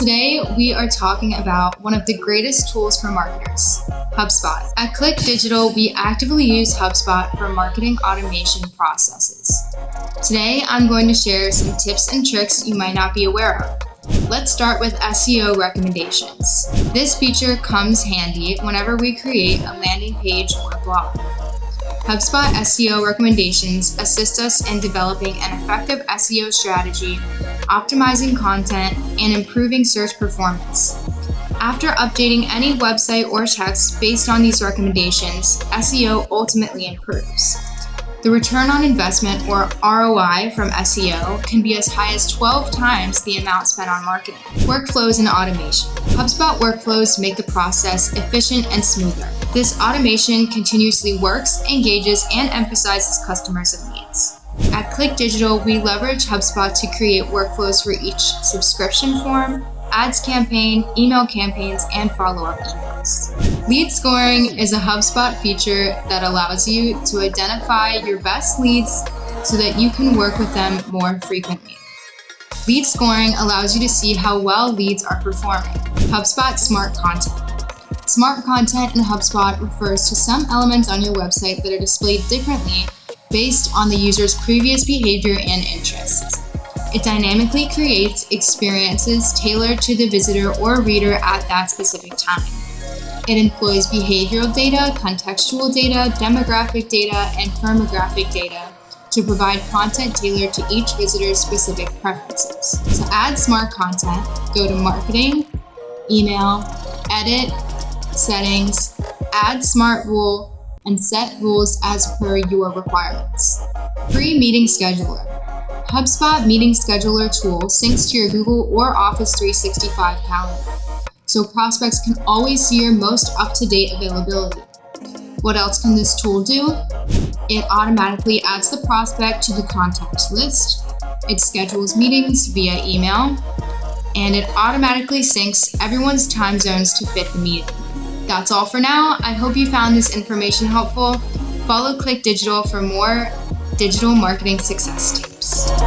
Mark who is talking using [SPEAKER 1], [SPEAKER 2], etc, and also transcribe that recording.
[SPEAKER 1] Today, we are talking about one of the greatest tools for marketers, HubSpot. At Klik Digital, we actively use HubSpot for marketing automation processes. Today, I'm going to share some tips and tricks you might not be aware of. Let's start with SEO Recommendations. This feature comes handy whenever we create a landing page or blog. HubSpot SEO Recommendations assist us in developing an effective SEO strategy, optimizing content, and improving search performance. After updating any website or text based on these recommendations, SEO ultimately improves. The return on investment, or ROI, from SEO can be as high as 12 times the amount spent on marketing. Workflows and automation. HubSpot workflows make the process efficient and smoother. This automation continuously works, engages, and emphasizes customers' needs. At Klik Digital, we leverage HubSpot to create workflows for each subscription form, ads campaign, email campaigns, and follow-up emails. Lead scoring is a HubSpot feature that allows you to identify your best leads so that you can work with them more frequently. Lead scoring allows you to see how well leads are performing. HubSpot Smart Content. Smart content in HubSpot refers to some elements on your website that are displayed differently based on the user's previous behavior and interests. It dynamically creates experiences tailored to the visitor or reader at that specific time. It employs behavioral data, contextual data, demographic data, and firmographic data to provide content tailored to each visitor's specific preferences. To add smart content, go to Marketing, Email, Edit, Settings, Add Smart Rule, and set rules as per your requirements. Free Meeting Scheduler. HubSpot Meeting Scheduler tool syncs to your Google or Office 365 calendar, so prospects can always see your most up-to-date availability. What else can this tool do? It automatically adds the prospect to the contact list, it schedules meetings via email, and it automatically syncs everyone's time zones to fit the meeting. That's all for now. I hope you found this information helpful. Follow Klik Digital for more digital marketing success tips.